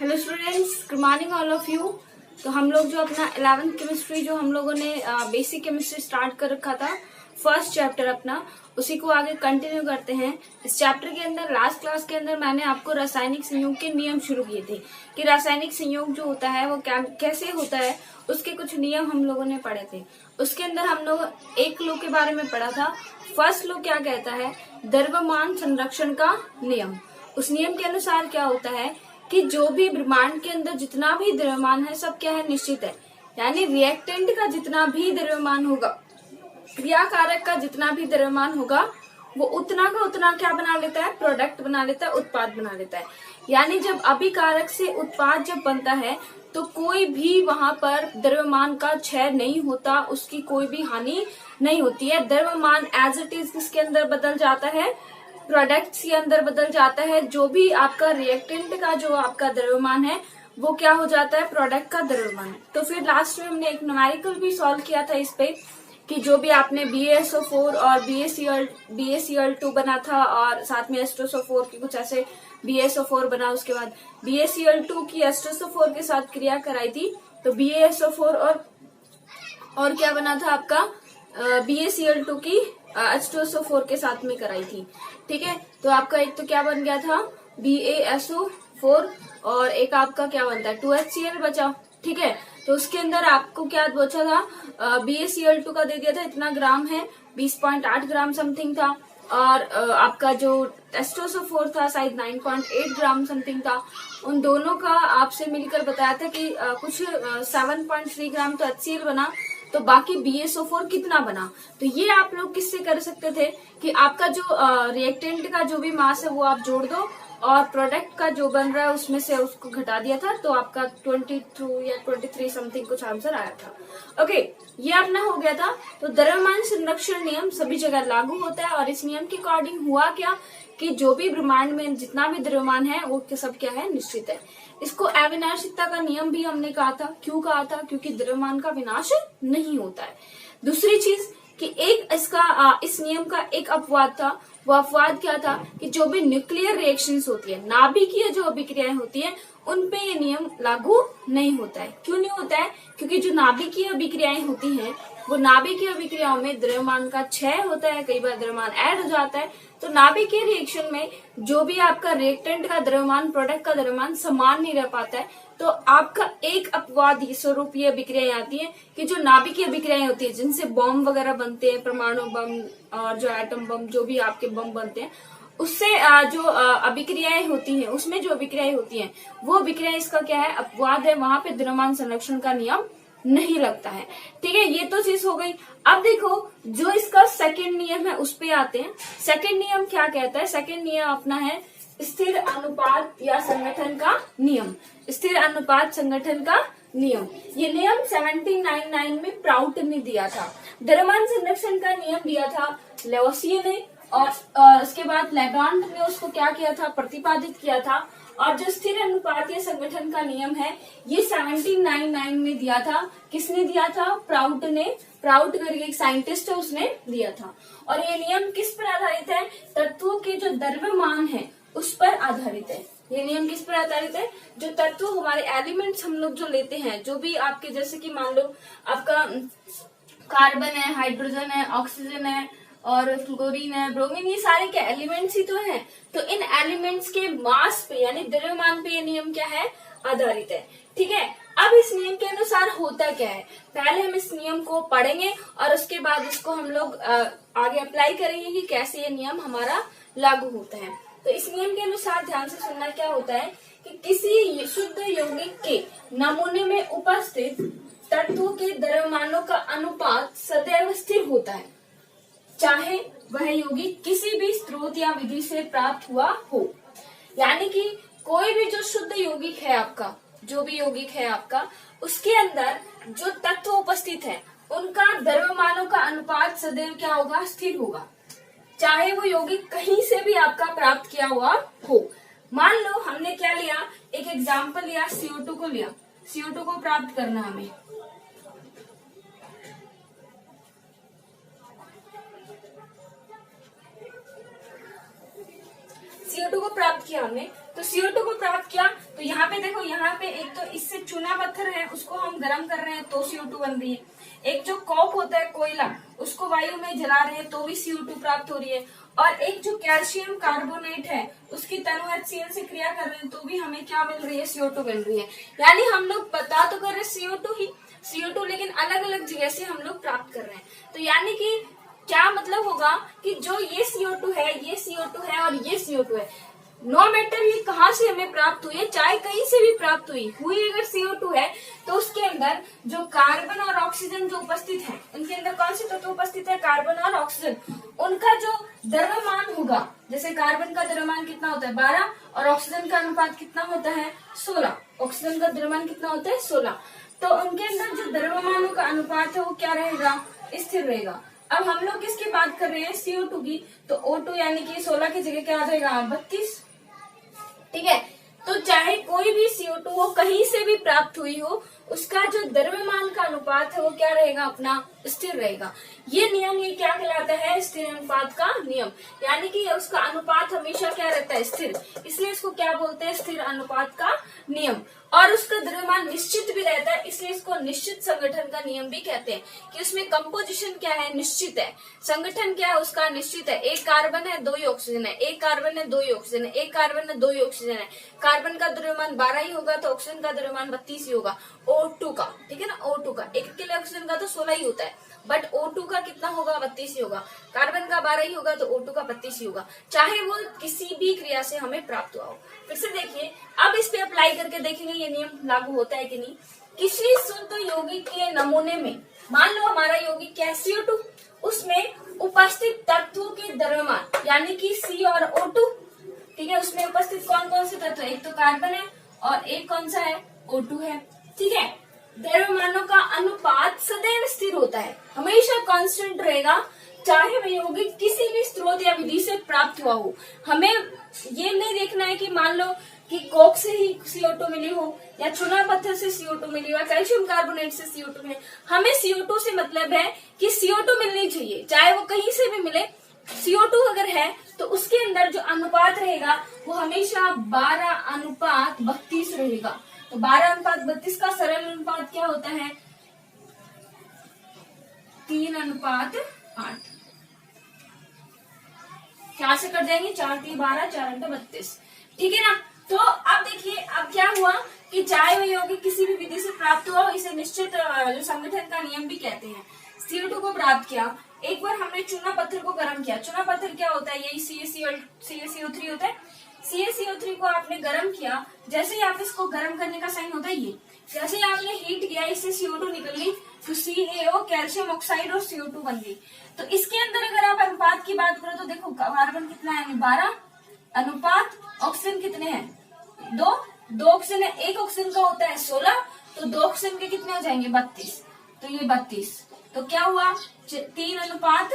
Hello students, good morning all of you. तो हम लोग जो अपना 11th केमिस्ट्री जो हम लोगों ने बेसिक केमिस्ट्री स्टार्ट कर रखा था, फर्स्ट चैप्टर अपना, उसी को आगे कंटिन्यू करते हैं। इस चैप्टर के अंदर लास्ट क्लास के अंदर मैंने आपको रासायनिक संयोग के नियम शुरू किए थे कि रासायनिक संयोग जो होता है वो कैसे होता है, उसके कुछ नियम हम लोगों ने पढ़े थे। उसके अंदर हम लोग एक लॉ के बारे में पढ़ा था। फर्स्ट लॉ क्या कहता है? द्रव्यमान संरक्षण का नियम। उस नियम के अनुसार क्या होता है कि जो भी ब्रह्मांड के अंदर जितना भी द्रव्यमान है सब क्या है, निश्चित है। यानी रिएक्टेंट का जितना भी द्रव्यमान होगा, क्रियाकारक का जितना भी द्रव्यमान होगा, वो उतना का उतना क्या बना लेता है, प्रोडक्ट बना लेता है, उत्पाद बना लेता है। यानी जब अभिकारक से उत्पाद जब बनता है तो कोई भी वहां पर द्रव्यमान का क्षय नहीं होता, उसकी कोई भी हानि नहीं होती है। द्रव्यमान एज इट इज किसके अंदर बदल जाता है, प्रोडक्ट्स के अंदर बदल जाता है। जो भी आपका रिएक्टेंट का जो आपका द्रव्यमान है वो क्या हो जाता है, प्रोडक्ट का द्रव्यमान। तो फिर लास्ट में हमने एक न्यूमेरिकल भी सॉल्व किया था इस पे कि जो भी आपने BaSO4 और BaCl2 बना था और साथ में H2SO4 की कुछ ऐसे BaSO4 बना, उसके बाद BaCl2 की H2SO4 के साथ क्रिया कराई थी तो BaSO4 और क्या बना था आपका, BaCl2 की H2SO4 के साथ में कराई थी। ठीक है, तो आपका एक तो क्या बन गया था BaSO4 और एक आपका क्या बनता है 2HCl बचा। ठीक है, तो उसके अंदर आपको क्या बचा था, BaCl2 का दे दिया था इतना ग्राम है, 20.8 ग्राम समथिंग था, और आपका जो H2SO4 था शायद 9.8 ग्राम समथिंग था। उन दोनों का आपसे मिलकर बताया था कि कुछ 7.3 ग्राम तो HCl बना, तो बाकी BaSO4 कितना बना। तो ये आप लोग किससे कर सकते थे कि आपका जो रिएक्टेंट का जो भी मास है वो आप जोड़ दो और प्रोडक्ट का जो बन रहा है उसमें से उसको घटा दिया था, तो आपका 22 या 23 समथिंग कुछ आंसर आया था। ओके, ये अपना हो गया था। तो द्रव्यमान संरक्षण नियम सभी जगह लागू होता है और इस नियम के अकॉर्डिंग हुआ क्या कि जो भी ब्रह्मांड में जितना भी द्रव्यमान है वो सब क्या है, निश्चित है। इसको अविनाशिता का नियम भी हमने कहा था। क्यों कहा था? क्योंकि द्रव्यमान का विनाश नहीं होता है। दूसरी चीज कि एक इसका इस नियम का एक अपवाद था। वो अपवाद क्या था कि जो भी न्यूक्लियर रिएक्शंस होती है, नाभिकीय जो अभिक्रियाएं होती है, उन पे ये नियम लागू नहीं होता है। क्यों नहीं होता है? क्योंकि जो नाभिकीय अभिक्रियाएं होती हैं वो नाभिकीय अभिक्रियाओं में द्रव्यमान का क्षय होता है, कई बार द्रव्यमान ऐड हो जाता है। तो नाभिकीय रिएक्शन में जो भी आपका रिएक्टेंट का द्रव्यमान, प्रोडक्ट का द्रव्यमान समान नहीं रह पाता है। तो आपका एक अपवाद स्वरूप ये अभिक्रियाएं आती है कि जो नाभिकीय अभिक्रियाएं होती है जिनसे बम वगैरह बनते हैं, परमाणु बम और जो एटम बम, जो भी आपके बम बनते हैं, उससे जो अभिक्रियाएं होती हैं, उसमें जो अभिक्रियाएं होती हैं वो अभिक्रियाएं इसका क्या है, अपवाद है। वहां पे द्रव्यमान संरक्षण का नियम नहीं लगता है। ठीक है, ये तो चीज हो गई। अब देखो जो इसका सेकंड नियम है उस पे आते हैं। सेकंड नियम क्या कहता है? सेकंड नियम अपना है स्थिर अनुपात या संगठन का नियम। स्थिर अनुपात संगठन का नियम, ये नियम 1799 में प्राउट ने दिया था। द्रव्यमान संरक्षण का नियम दिया था लेवोसिए ने और उसके बाद लेगांट ने उसको क्या किया था, प्रतिपादित किया था। और जो स्थिर अनुपात या संगठन का नियम है ये 1799 में दिया था। किसने दिया था? प्राउट ने। प्राउट करके एक साइंटिस्ट है, उसने दिया था। और ये नियम किस पर आधारित है? तत्वों के जो द्रव्यमान है उस पर आधारित है। ये नियम किस पर आधारित है? जो तत्व हमारे एलिमेंट्स हम लोग जो लेते हैं, जो भी आपके जैसे कि मान लो आपका कार्बन है, हाइड्रोजन है, ऑक्सीजन है और फ्लोरीन है, ब्रोमीन, ये सारे क्या एलिमेंट्स ही तो हैं। तो इन एलिमेंट्स के मास पे यानी द्रव्यमान पे ये नियम क्या है, आधारित है। ठीक है, अब इस नियम के अनुसार होता क्या है, पहले हम इस नियम को पढ़ेंगे और उसके बाद इसको हम लोग आगे अप्लाई करेंगे कि कैसे ये नियम हमारा लागू होता है। तो इस नियम के अनुसार ध्यान से सुनना, क्या होता है कि किसी शुद्ध यौगिक के नमूने में उपस्थित तत्वों के द्रव्यमानों का अनुपात सदैव स्थिर होता है, चाहे वह यौगिक किसी भी स्रोत या विधि से प्राप्त हुआ हो। यानी कि कोई भी जो शुद्ध यौगिक है आपका, जो भी यौगिक है आपका, उसके अंदर जो तत्व उपस्थित है उनका द्रव्यमानों का अनुपात सदैव क्या होगा, स्थिर होगा, चाहे वो यौगिक कहीं से भी आपका प्राप्त किया हुआ हो। मान लो हमने क्या लिया, एक एग्जाम्पल लिया, CO2 को लिया। CO2 को प्राप्त करना हमें, CO2 को प्राप्त किया हमने, तो CO2 को प्राप्त किया। तो यहाँ पे देखो, यहाँ पे एक तो इससे चूना पत्थर है उसको हम गर्म कर रहे हैं तो CO2 बन रही है। एक जो कॉक होता है कोयला, उसको वायु में जला रहे हैं तो भी CO2 प्राप्त हो रही है। और एक जो कैल्शियम कार्बोनेट है उसकी तनु HCl से क्रिया कर रहे हैं तो भी हमें क्या मिल रही है, CO2 मिल रही है। यानी हम लोग बता तो कर रहे CO2 ही, CO2 लेकिन अलग अलग जगह से हम लोग प्राप्त कर रहे हैं। तो यानी कि क्या मतलब होगा कि जो ये CO2 है, ये CO2 है और ये CO2 है, नो मैटर ये कहाँ से हमें प्राप्त हुई है, चाहे कहीं से भी प्राप्त हुई अगर CO2 है तो उसके अंदर जो कार्बन और ऑक्सीजन जो उपस्थित है, उनके अंदर कौन से तत्व उपस्थित है, कार्बन और ऑक्सीजन, उनका जो द्रव्यमान होगा, जैसे कार्बन का द्रव्यमान कितना होता है 12 और ऑक्सीजन का अनुपात कितना होता है 16, ऑक्सीजन का द्रव्यमान कितना होता है 16, तो उनके अंदर जो द्रव्यमानों का अनुपात है वो क्या रहेगा, स्थिर रहेगा। अब हम लोग किसकी बात कर रहे हैं, CO2 की, तो O2 यानी कि 16 की जगह क्या आ जाएगा 32, ठीक है। तो चाहे कोई भी CO2 हो, कहीं से भी प्राप्त हुई हो, उसका जो द्रव्यमान का अनुपात है वो क्या रहेगा, अपना स्थिर रहेगा। ये नियम ये क्या कहलाता है, स्थिर अनुपात का नियम, यानी कि उसका अनुपात हमेशा क्या रहता है, स्थिर, इसलिए इसको क्या बोलते हैं, स्थिर अनुपात का नियम। और उसका द्रव्यमान निश्चित भी रहता है, इसलिए इसको निश्चित संगठन का नियम भी कहते हैं, कि उसमें कंपोजिशन क्या है, निश्चित है, संगठन क्या है उसका, निश्चित है। एक कार्बन है 2 ही ऑक्सीजन है, एक कार्बन है 2 ही ऑक्सीजन है, एक कार्बन है 2 ही ऑक्सीजन है। कार्बन का द्रव्यमान 12 ही होगा तो ऑक्सीजन का द्रव्यमान 32 ही होगा, O2 का, ठीक है ना, O2 का, एक अकेले ऑक्सीजन का तो 16 ही होता है, बट O2 का कितना होगा 32 ही होगा, कार्बन का 12 ही होगा तो O2 का 32 ही होगा, चाहे वो किसी भी क्रिया से हमें प्राप्त हुआ हो। फिर से देखिए, अब इस पे अप्लाई करके देखेंगे ये नियम लागू होता है कि नहीं। किसी शुद्ध यौगिक के नमूने में, मान लो हमारा यौगिक क्या है CO2, उसमें उपस्थित तत्वों के द्रव्यमान यानी कि C और O2, ठीक है, उसमें उपस्थित कौन कौन से तत्व है, एक तो कार्बन है और एक कौन सा है, O2 है, ठीक है। द्रव्यमानों का अनुपात सदैव स्थिर होता है, हमेशा कांस्टेंट रहेगा, चाहे वह यौगिक किसी भी स्रोत या विधि से प्राप्त हुआ हो। हमें ये नहीं देखना है कि मान लो कि कोक से ही CO2 मिली हो या चूना पत्थर से CO2 मिली हो या कैल्शियम कार्बोनेट से CO2 मिले, हमें CO2 से मतलब है कि CO2 मिलनी चाहिए, चाहे वो कहीं से भी मिले। CO2 अगर है तो उसके अंदर जो अनुपात रहेगा वो हमेशा 12:32 रहेगा। तो 12:32 का सरल अनुपात क्या होता है, 3:8। क्या से कट जाएंगे, 4 3 12, 4 8 32, ठीक है ना। तो अब देखिए, अब क्या हुआ कि चाहे वह यौगिक किसी भी विधि से प्राप्त हुआ, इसे निश्चित जो संगठन का नियम भी कहते हैं। CO2 को प्राप्त किया, एक बार हमने चूना पत्थर को गर्म किया, चूना पत्थर क्या होता है, यही CaCO3 होता है। CaCO3 को आपने गर्म किया, जैसे ही आप इसको गर्म करने का साइन होता है ये, जैसे ही आपने हीट किया, इससे CO2 निकल गई, तो CaO कैल्शियम ऑक्साइड और CO2 बन गई। तो इसके अंदर अगर आप अनुपात की बात करो तो देखो, कार्बन कितना है 12, अनुपात ऑक्सीजन कितने हैं 2 ऑक्सीजन है, एक ऑक्सीजन का होता है 16, तो 2 ऑक्सीजन के कितने हो जाएंगे 32, तो ये 32, तो क्या हुआ 3:8,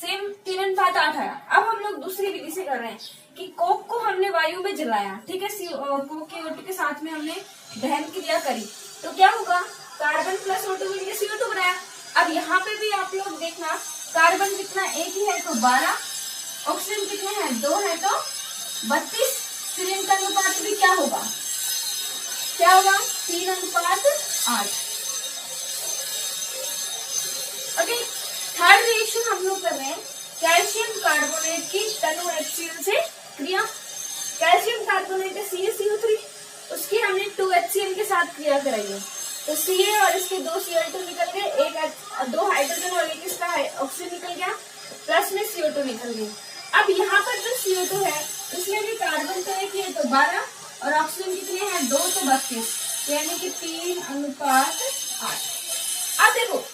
सेम 3:8 आया। अब हम लोग दूसरी विधि से कर रहे हैं कि कोक को हमने वायु में जलाया, ठीक है, कोक के O2 के साथ में हमने दहन क्रिया करी, तो क्या होगा, कार्बन प्लस O2 मिलकर CO2 बनाया। अब यहाँ पे भी आप लोग देखना, कार्बन कितना एक ही है तो 12, ऑक्सीजन कितने हैं 2 है तो 32, फिर इनका अनुपात भी क्या होगा 3:8। ओके, थर्ड रिएक्शन हम लोग कर रहे हैं कैल्शियम कार्बोनेट की तनु HCl से क्रिया। कैल्शियम कार्बोनेट है CaCO3, उसकी हमने 2HCl के साथ क्रिया कराई है, तो Ca और इसके 2 Cl2 निकल गए, 2 हाइड्रोजन और एक इसका ऑक्सीजन निकल गया, प्लस में CO2 निकल गई। अब यहाँ पर जो CO2 है इसमें भी कार्बन तो एक ही है तो 12 और ऑक्सीजन कितने हैं 2 तो 32, यानी कि 3:8। अब देखो,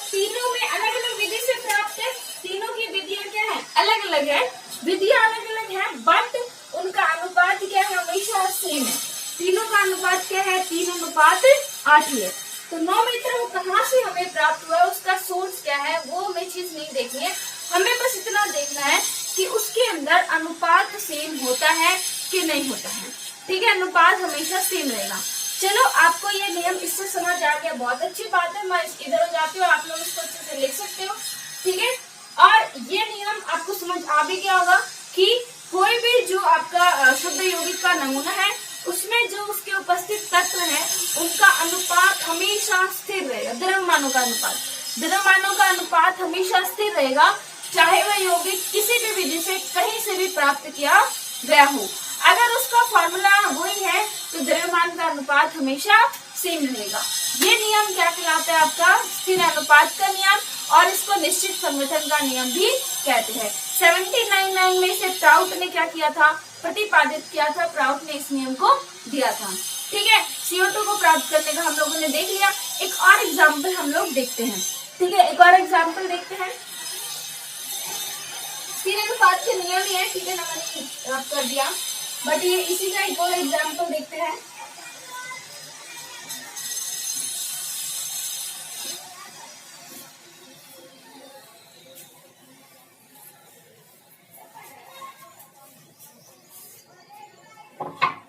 तीनों में अलग अलग विधि से प्राप्त है, तीनों की विधियां क्या है, अलग अलग है, विधियां अलग अलग है, बट उनका अनुपात क्या है, हमेशा सेम है। तीनों का अनुपात क्या है, 3:8 है। तो 9 मीटर वो कहाँ से हमें प्राप्त हुआ, उसका सोर्स क्या है, वो हमें चीज नहीं देखनी है, हमें बस इतना देखना है कि उसके अंदर अनुपात सेम होता है कि नहीं होता है, ठीक है, अनुपात हमेशा सेम रहेगा। चलो, आपको ये नियम इससे समझ आ गया, बहुत अच्छी बात है, मैं इधर हो जाती हूँ, आप लोग इसको अच्छे से लिख सकते हो, ठीक है। और ये नियम आपको समझ आ भी गया होगा कि कोई भी जो आपका शुद्ध यौगिक का नमूना है उसमें जो उसके उपस्थित तत्व है उनका अनुपात हमेशा स्थिर रहेगा। द्रव्यमानों का अनुपात, द्रव्यमानों का अनुपात हमेशा स्थिर रहेगा, चाहे वह यौगिक किसी भी विधि से कहीं से भी प्राप्त किया गया हो। अगर उसका फॉर्मूला वही है तो द्रव्यमान का अनुपात हमेशा सेम रहेगा। ये नियम क्या कहलाता है? आपका स्थिर अनुपात का नियम, और इसको निश्चित संगठन का नियम भी कहते हैं। 1799 में से प्राउट ने क्या किया था? प्रतिपादित किया था। प्राउट ने इस नियम को दिया था। ठीक है, CO2 को प्राप्त करने का हम लोगों ने देख लिया। एक और एग्जाम्पल हम लोग देखते हैं। ठीक है, एक और एग्जाम्पल देखते हैं। स्थिर अनुपात के नियम ही है, ठीक है ना, मैंने कर दिया, बट ये इसी का एक और एग्जाम्पल देखते हैं।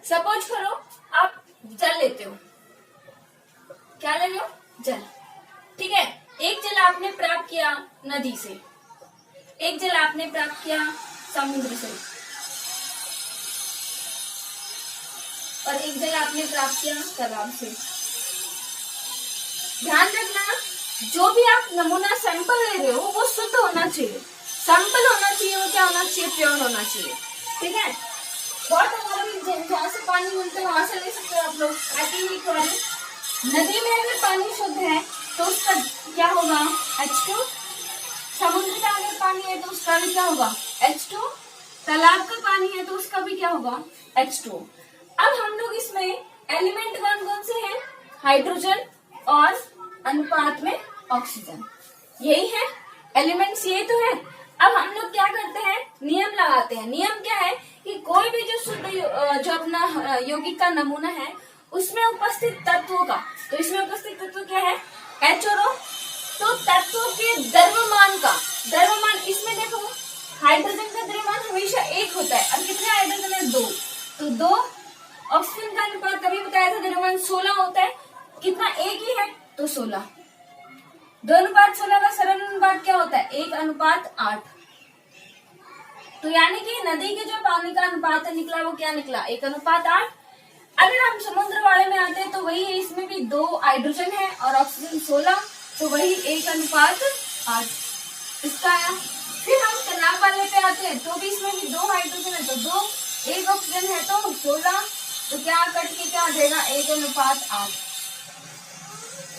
सपोज करो आप जल लेते हो। क्या ले रहे हो? जल। ठीक है, एक जल आपने प्राप्त किया नदी से, एक जल आपने प्राप्त किया समुद्र से, और एक जल आपने प्राप्त किया तालाब से। ध्यान रखना, जो भी आप नमूना सैंपल ले रहे हो वो शुद्ध होना चाहिए। सैंपल होना चाहिए, वो क्या होना चाहिए? प्योर होना चाहिए। ठीक है, जहाँ से पानी मिलता है वहां से ले सकते हो आप लोग। नदी में अगर पानी शुद्ध है तो उसका क्या होगा? H2। समुद्र का अगर पानी है तो उसका भी क्या होगा? H2। तालाब का पानी है तो उसका भी क्या होगा? H2। अब हम लोग इसमें एलिमेंट कौन कौन से हैं? हाइड्रोजन और अनुपात में ऑक्सीजन, यही है एलिमेंट्स, ये तो है। अब हम लोग क्या करते हैं? नियम लगाते हैं। नियम क्या है कि कोई भी जो शुद्ध जो अपना यौगिक का नमूना है उसमें उपस्थित तत्वों का, तो इसमें उपस्थित तत्व क्या है? H और O। तो तत्वों के द्रव्यमान का, द्रव्यमान इसमें देखो, हाइड्रोजन का द्रव्यमान हमेशा 1 होता है, और कितने हाइड्रोजन है? 2। तो 2। ऑक्सीजन का अनुपात कभी बताया था द्रव्यमान 16 होता है, कितना? 1 ही है तो 16। 2:16 का सरल अनुपात क्या होता है? 1:8। तो यानी कि नदी के जो पानी का अनुपात निकला वो क्या निकला? 1:8। अगर हम समुद्र वाले में आते हैं तो वही है, इसमें भी 2 हाइड्रोजन है और ऑक्सीजन 16, तो वही 1:8 इसका आया। फिर हम तालाब वाले पे आते हैं तो भी इसमें भी 2 हाइड्रोजन है तो 2, 1 ऑक्सीजन है तो 16, तो क्या कट के क्या आ जाएगा? 1:8।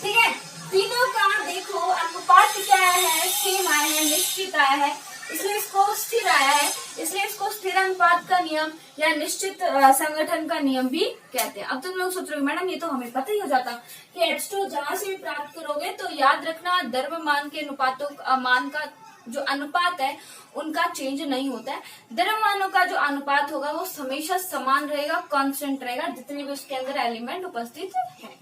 ठीक है, तीनों का देखो अनुपात क्या है? सेम आया है, निश्चित आया है, इसलिए इसको स्थिर आया है, इसलिए इसको स्थिर अनुपात का नियम या निश्चित संगठन का नियम भी कहते हैं। अब तुम लोग सोच रहे हो मैडम ये तो हमें पता ही हो जाता कि H2 जहां से भी प्राप्त करोगे तो याद रखना द्रव्यमान के अनुपातों मान का जो अनुपात है उनका चेंज नहीं होता है। द्रव्यमानों का जो अनुपात होगा वो हमेशा समान रहेगा, कांस्टेंट रहेगा, जितने भी उसके अंदर एलिमेंट उपस्थित है।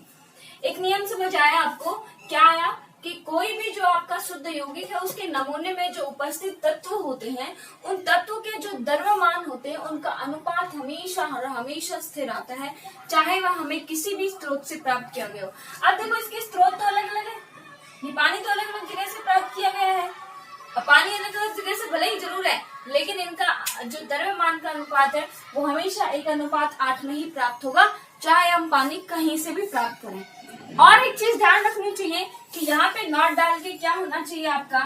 एक नियम समझ आया आपको? क्या आया कि कोई भी जो आपका शुद्ध यौगिक है उसके नमूने में जो उपस्थित तत्व होते हैं उन तत्वों के जो द्रव्यमान होते हैं उनका अनुपात हमेशा हमेशा स्थिर आता है, चाहे वह हमें किसी भी स्रोत से प्राप्त किया गया हो। अब देखो इसके स्रोत तो अलग अलग है, ये पानी तो अलग अलग जगह से प्राप्त किया गया है, पानी अलग अलग जगह से भले ही जरूर है, लेकिन इनका जो द्रव्यमान का अनुपात है वो हमेशा 1:8 में ही प्राप्त होगा, चाहे हम पानी कहीं से भी प्राप्त करें। और एक चीज ध्यान रखनी चाहिए कि यहाँ पे नॉट डाल के क्या होना चाहिए आपका,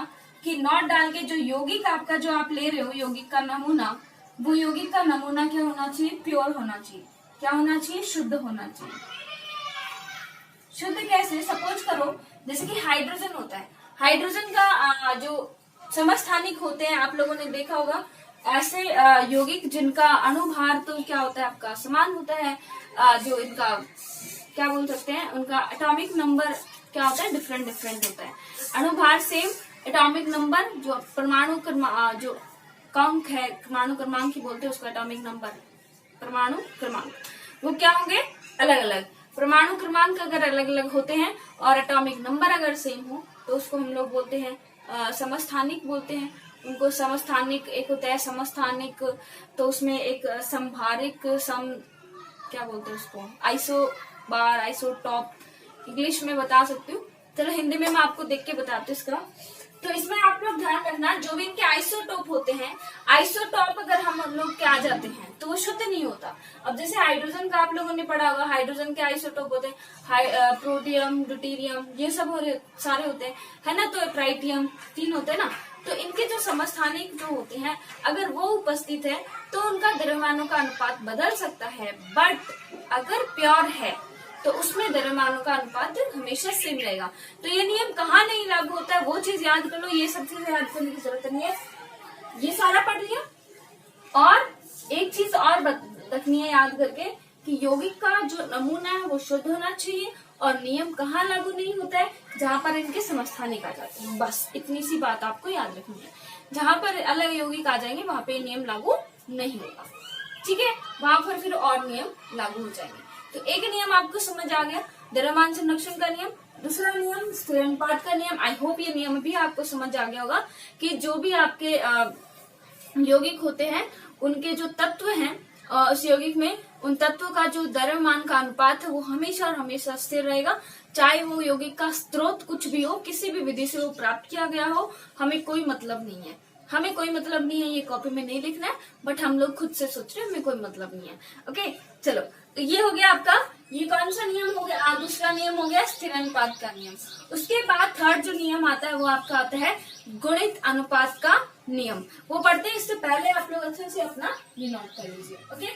कि नॉट डाल के जो यौगिक आपका जो आप ले रहे हो यौगिक का नमूना, वो यौगिक का नमूना क्या होना चाहिए? प्योर होना चाहिए। क्या होना चाहिए? शुद्ध होना चाहिए। शुद्ध कैसे? सपोज करो जैसे कि हाइड्रोजन होता है, हाइड्रोजन का जो समस्थानिक होते हैं आप लोगों ने देखा होगा, ऐसे यौगिक जिनका अणुभार तो क्या होता है आपका समान होता है, जो इनका क्या बोल सकते हैं उनका एटॉमिक नंबर क्या होता है? डिफरेंट होता है। अणुभार सेम, एटॉमिक नंबर जो परमाणु जो क्रमांक है, परमाणु क्रमांक ही बोलते हैं उसको एटॉमिक नंबर, परमाणु क्रमांक, वो क्या होंगे? अलग अलग। परमाणु क्रमांक अगर अलग अलग होते हैं और एटॉमिक नंबर अगर सेम हो तो उसको हम लोग बोलते हैं समस्थानिक बोलते हैं। उनको समस्थानिक, एक होता है समस्थानिक, तो उसमें एक संभारिक क्या बोलते हैं उसको? आइसो बार, आइसोटॉप, इंग्लिश में बता सकती हूँ। चलो हिंदी में मैं आपको देख के बताती हूँ इसका। तो इसमें आप लोग ध्यान रखना, जो भी इनके आइसोटोप होते हैं, आइसोटोप अगर हम लोग के आ जाते हैं तो वो शुद्ध नहीं होता। अब जैसे हाइड्रोजन का आप लोगों ने पढ़ा होगा, हाइड्रोजन के आइसोटोप होते हैं प्रोटियम, ड्यूटेरियम, ये सब सारे होते हैं, है ना। तो ट्राइटियम 3 होते हैं ना। तो इनके जो समस्थानिक जो होते हैं, अगर वो उपस्थित है तो उनका द्रव्यमानों का अनुपात बदल सकता है। बट अगर प्योर है तो उसमें द्रव्यमानों का अनुपात हमेशा सेम रहेगा। तो ये नियम कहाँ नहीं लागू होता है वो चीज याद कर लो, ये सब चीजें याद करने की जरूरत नहीं है, ये सारा पढ़ लिया। और एक चीज और रखनी है याद करके कि यौगिक का जो नमूना है वो शुद्ध होना चाहिए, और नियम कहाँ लागू नहीं होता है, जहां पर इनके समस्थानिक आ जाते हैं। बस इतनी सी बात आपको याद रखनी है। जहां पर अलग यौगिक आ जाएंगे वहां पे नियम लागू नहीं होगा, ठीक है। वहां पर फिर और नियम लागू हो जाएंगे। तो एक नियम आपको समझ आ गया, द्रव्यमान संरक्षण का नियम। दूसरा नियम स्थिर अनुपात का नियम। आई होप ये नियम भी आपको समझ आ गया होगा कि जो भी आपके यौगिक होते हैं, उनके जो तत्व हैं उस यौगिक में, उन तत्वों का जो द्रव्यमान का अनुपात है वो हमेशा और हमेशा स्थिर रहेगा। चाहे वो यौगिक का स्रोत कुछ भी हो, किसी भी विधि से वो प्राप्त किया गया हो, हमें कोई मतलब नहीं है। हमें कोई मतलब नहीं है, ये कॉपी में नहीं लिखना है, बट हम लोग खुद से सोच रहे हैं हमें कोई मतलब नहीं है। ओके चलो, तो ये हो गया आपका, ये कौन सा नियम हो गया, दूसरा नियम हो गया स्थिर अनुपात का नियम। उसके बाद थर्ड जो नियम आता है वो आपका आता है गुणित अनुपात का नियम। वो पढ़ते हैं, इससे पहले आप लोग अच्छे से अपना नोट कर लीजिए। ओके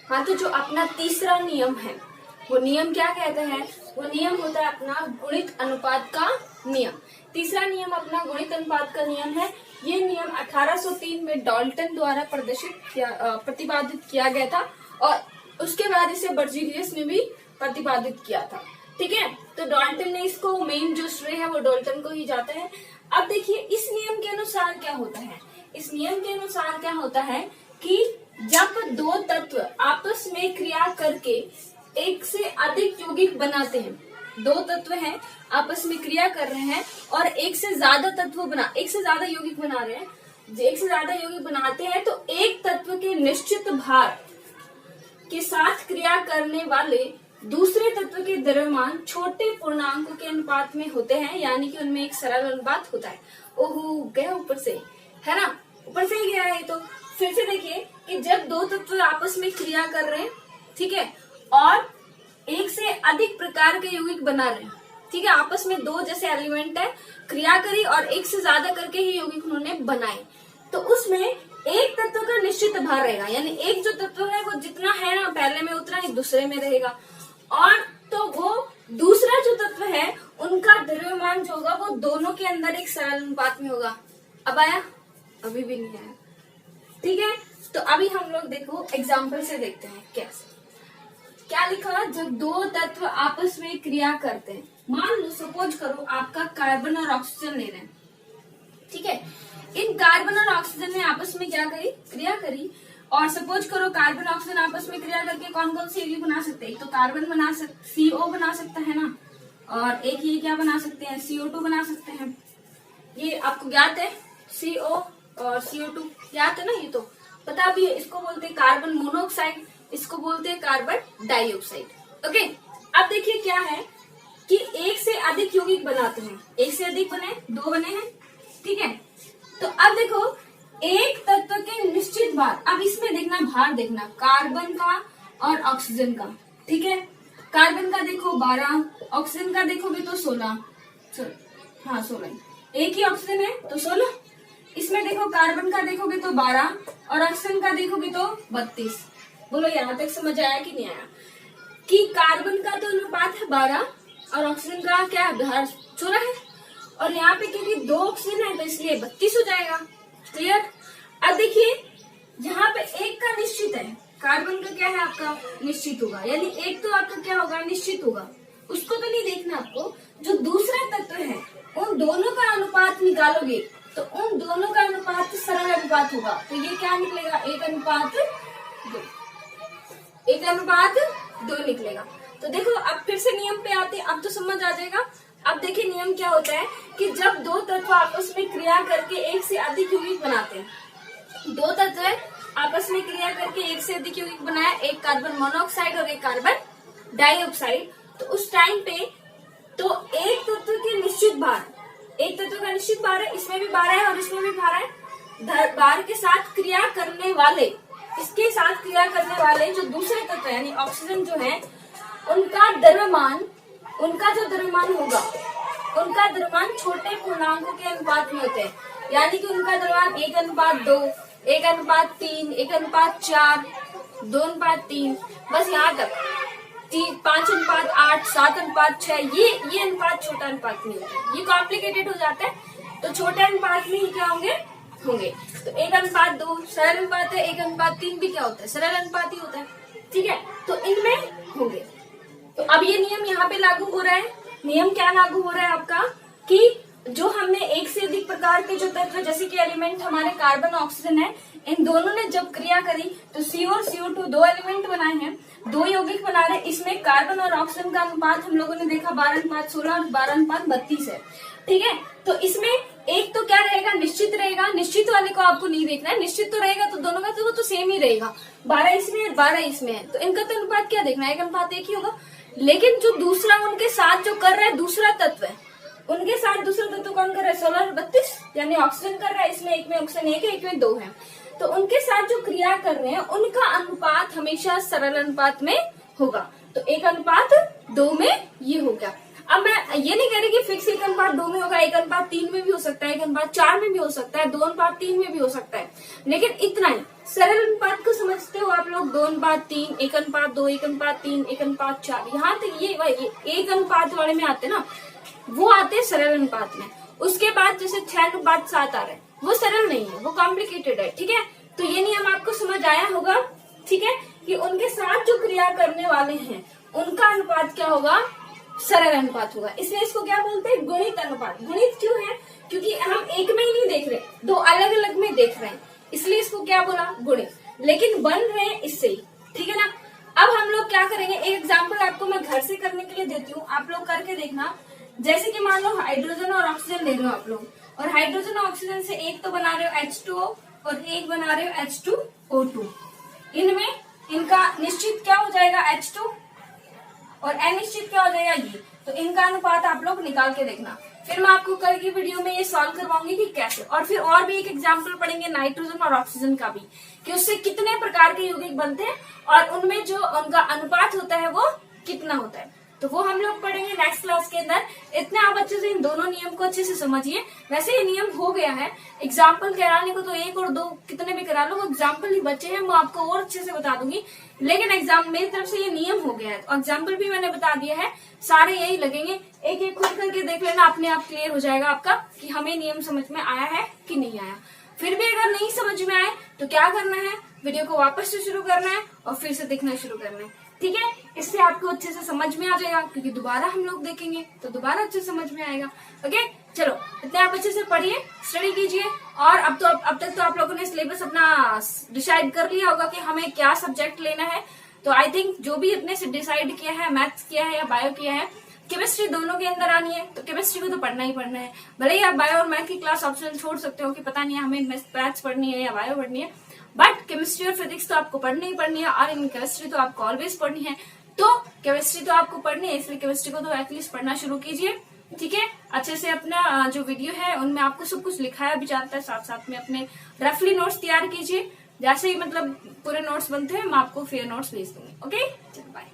हाँ, तो जो अपना तीसरा नियम है वो नियम क्या कहता है, वो नियम होता है अपना गुणित अनुपात का नियम। तीसरा नियम अपना गुणित अनुपात का नियम है। ये नियम 1803 में डाल्टन द्वारा प्रतिपादित किया गया था, और उसके बाद इसे बर्जीलियस ने भी प्रतिपादित किया था, ठीक है। तो डाल्टन ने इसको, मेन जो श्रेय है वो डाल्टन को ही जाता है। अब देखिए इस नियम के अनुसार क्या होता है, इस नियम के अनुसार क्या होता है कि जब दो तत्व आपस में क्रिया करके एक से अधिक यौगिक बनाते हैं, दो तत्व हैं आपस में क्रिया कर रहे हैं और एक से ज्यादा यौगिक बना रहे हैं, एक से ज्यादा यौगिक बनाते हैं, तो एक तत्व के निश्चित भार के साथ क्रिया करने वाले दूसरे तत्व के द्रव्यमान छोटे पूर्णांकों के अनुपात में होते हैं, यानी कि उनमें एक सरल अनुपात होता है। ओहो गया ऊपर से, है ना, ऊपर से ही गया है। तो फिर से देखिए कि जब दो तत्व आपस में क्रिया कर रहे हैं, ठीक है, और एक से अधिक प्रकार के यौगिक बना रहे हैं, ठीक है, आपस में दो जैसे एलिमेंट है, क्रिया करी और एक से ज्यादा करके ही यौगिक उन्होंने बनाए, तो उसमें एक तत्व का निश्चित भार रहेगा, यानी एक जो तत्व है वो जितना है ना पहले में उतना ही दूसरे में रहेगा, और तो वो दूसरा जो तत्व है उनका द्रव्यमान जो होगा वो दोनों के अंदर एक सरल अनुपात में होगा। अब आया? अभी भी नहीं आया, ठीक है। तो अभी हम लोग देखो एग्जाम्पल से देखते हैं कैसे, क्या लिखा, जब दो तत्व आपस में क्रिया करते हैं, मान लो सपोज करो आपका कार्बन और ऑक्सीजन ले रहे हैं, ठीक है, इन कार्बन और ऑक्सीजन ने आपस में क्या करी, क्रिया करी, और सपोज करो कार्बन ऑक्सीजन आपस में क्रिया करके कौन कौन सी यौगिक बना सकते हैं, तो कार्बन बना सकते, CO बना सकता है ना, और एक ये क्या बना सकते हैं, CO2 बना सकते हैं। ये आपको ज्ञात है, CO और CO2 ज्ञात है ना, ये तो पता भी है। इसको बोलते हैं कार्बन मोनोऑक्साइड, इसको बोलते हैं कार्बन डाइऑक्साइड। ओके, अब देखिए क्या है कि एक से अधिक यौगिक बनाते हैं, एक से अधिक बने, दो बने हैं, ठीक है। तो अब देखो एक तत्व के निश्चित भार, अब इसमें देखना भार देखना, कार्बन का और ऑक्सीजन का, ठीक है। कार्बन का देखो 12, ऑक्सीजन का देखोगे तो 16, हाँ 16, एक ही ऑक्सीजन है तो 16। इसमें देखो कार्बन का देखोगे तो 12 और ऑक्सीजन का देखोगे तो 32। बोलो यहाँ तक समझ आया कि नहीं आया, कि कार्बन का तो अनुपात है 12 और ऑक्सीजन का क्या भार 16 है, और यहाँ पे क्योंकि दो ऑक्सीजन है तो इसलिए 32 हो जाएगा। क्लियर? अब देखिए यहाँ पे एक का निश्चित है, कार्बन का क्या है आपका निश्चित होगा, यानी एक तो आपका क्या होगा, निश्चित होगा, उसको तो नहीं देखना आपको। जो दूसरा तत्व है उन दोनों का अनुपात निकालोगे तो उन दोनों का अनुपात सरल अनुपात होगा, तो ये क्या निकलेगा, 1:2 निकलेगा। तो देखो अब फिर से नियम पे आते, अब तो समझ आ जाएगा। अब देखिए नियम क्या होता है कि जब दो तत्व आपस में क्रिया करके एक से अधिक यौगिक बनाते हैं, दो तत्व आपस में क्रिया करके एक से अधिक यौगिक बनाया, एक कार्बन मोनोऑक्साइड और एक कार्बन डाइऑक्साइड, तो उस टाइम पे तो एक तत्व के निश्चित भार एक तत्व का निश्चित भार है, इसमें भी भार है और इसमें भी भार है। भार के साथ क्रिया करने वाले, इसके साथ क्रिया करने वाले जो दूसरे तत्व यानी ऑक्सीजन जो है, उनका द्रव्यमान होगा, उनका द्रव्यमान छोटे पूर्णांकों के अनुपात में होते हैं। यानी कि उनका द्रव्यमान 1:2, 1:3, 1:4, 2:3, बस यहाँ तक 5:8, 7:6, ये अनुपात छोटा अनुपात नहीं होता, ये कॉम्प्लिकेटेड हो जाता है। तो छोटे अनुपात में ही क्या होंगे। तो 1:2 सरल अनुपात है, 1:3 भी क्या होता है, सरल अनुपात ही होता है। ठीक है, तो इनमें होंगे। तो अब ये नियम यहाँ पे लागू हो रहा है। नियम क्या लागू हो रहा है आपका, कि जो हमने एक से अधिक प्रकार के जो तत्व जैसे कि एलिमेंट हमारे कार्बन और ऑक्सीजन है, इन दोनों ने जब क्रिया करी तो CO और CO2 दो एलिमेंट बनाए हैं, दो यौगिक बना रहे। इसमें कार्बन और ऑक्सीजन का अनुपात हम लोगों ने देखा 12:16 और 12:32 है। ठीक है, तो इसमें एक तो क्या रहेगा, निश्चित रहेगा। निश्चित वाले को आपको नहीं देखना है, निश्चित तो रहेगा तो दोनों का तो सेम ही रहेगा, 12 इसमें और 12 इसमें है, तो इनका तो अनुपात क्या देखना है, 1:1 ही होगा। लेकिन जो दूसरा उनके साथ जो कर रहा है दूसरा तत्व है, उनके साथ दूसरा तत्व कौन कर रहा है, 16 और 32 यानी ऑक्सीजन कर रहा है। इसमें एक में ऑक्सीजन 1 है, एक में 2 है। तो उनके साथ जो क्रिया कर रहे हैं उनका अनुपात हमेशा सरल अनुपात में होगा। तो 1:2 में ये हो गया। अब मैं ये नहीं कह रही कि फिक्स 1:2 में होगा, 1:3 में भी हो सकता है, 1:4 में भी हो सकता है, 2:3 में भी हो सकता है, लेकिन इतना ही सरल अनुपात को समझते हो आप लोग। 2:3, 1:2, 1:3, 1:4, यहाँ तक ये 1 अनुपात वाले में आते ना, वो आते हैं सरल अनुपात में। उसके बाद जैसे 6:7 आ रहे हैं, वो सरल नहीं है, वो कॉम्प्लिकेटेड है। ठीक है, तो ये नियम आपको समझ आया होगा। ठीक है, कि उनके साथ जो क्रिया करने वाले हैं उनका अनुपात क्या होगा, सरल अनुपात होगा। इसलिए इसको क्या बोलते हैं, गुणित अनुपात। गुणित क्यों है, क्योंकि हम एक में ही नहीं देख रहे, दो अलग अलग में देख रहे हैं, इसलिए इसको क्या बोला, गुणित। लेकिन बन रहे हैं इससे ही। ठीक है ना। अब हम लोग क्या करेंगे, एक एग्जाम्पल आपको मैं घर से करने के लिए देती हूँ, आप लोग करके देखना। जैसे कि मान लो हाइड्रोजन और ऑक्सीजन ले रहे हो आप लोग, और हाइड्रोजन और ऑक्सीजन से एक तो बना रहे हो H2O और एक बना रहे हो H2O2। इनमें इनका निश्चित क्या हो जाएगा, H2, और अनिश्चित क्या हो जाएगा, ये। तो इनका अनुपात आप लोग निकाल के देखना। फिर मैं आपको कल की वीडियो में ये सॉल्व करवाऊंगी कि कैसे। और फिर और भी एक एग्जाम्पल पढ़ेंगे नाइट्रोजन और ऑक्सीजन का भी, कि उससे कितने प्रकार के यौगिक बनते हैं और उनमें जो उनका अनुपात होता है वो कितना होता है। तो वो हम लोग पढ़ेंगे नेक्स्ट क्लास के अंदर। इतने आप अच्छे से इन दोनों नियम को अच्छे से समझिए। वैसे ये नियम हो गया है, एग्जाम्पल कराने को तो 1 और 2 कितने भी करा लो, वो एग्जाम्पल ही बचे हैं, वो आपको और अच्छे से बता दूंगी। लेकिन एग्जाम मेरी तरफ से ये नियम हो गया है, और एग्जाम्पल भी मैंने बता दिया है, सारे यही लगेंगे। एक एक खुद करके देख लेना, अपने आप क्लियर हो जाएगा आपका कि हमें नियम समझ में आया है कि नहीं आया। फिर भी अगर नहीं समझ में आए तो क्या करना है, वीडियो को वापस से शुरू करना है और फिर से देखना शुरू करना है। ठीक है, इससे आपको अच्छे से समझ में आ जाएगा, क्योंकि दोबारा हम लोग देखेंगे तो दोबारा अच्छे से समझ में आएगा। ओके, चलो इतने आप अच्छे से पढ़िए, स्टडी कीजिए। और अब तक तो आप लोगों ने सिलेबस अपना डिसाइड कर लिया होगा कि हमें क्या सब्जेक्ट लेना है। तो आई थिंक जो भी अपने से डिसाइड किया है, मैथ्स किया है या बायो किया है, केमिस्ट्री दोनों के अंदर आनी है, तो केमिस्ट्री को तो पढ़ना ही पढ़ना है। भले ही आप बायो और मैथ की क्लास ऑप्शनल छोड़ सकते हो कि पता नहीं हमें मैथ्स पढ़नी है या बायो पढ़नी है, बट केमिस्ट्री और फिजिक्स तो आपको पढ़नी ही पढ़नी है, और इन केमिस्ट्री तो आपको ऑलवेज पढ़नी है। तो केमिस्ट्री तो आपको पढ़नी है, इसलिए केमिस्ट्री को तो एटलीस्ट पढ़ना शुरू कीजिए। ठीक है, अच्छे से अपना जो वीडियो है उनमें आपको सब कुछ लिखाया भी जाता है, साथ साथ में अपने रफली नोट्स तैयार कीजिए। जैसे ही मतलब पूरे नोट्स बनते हैं मैं आपको फिर नोट्स भेज दूंगी। ओके, चलो बाय।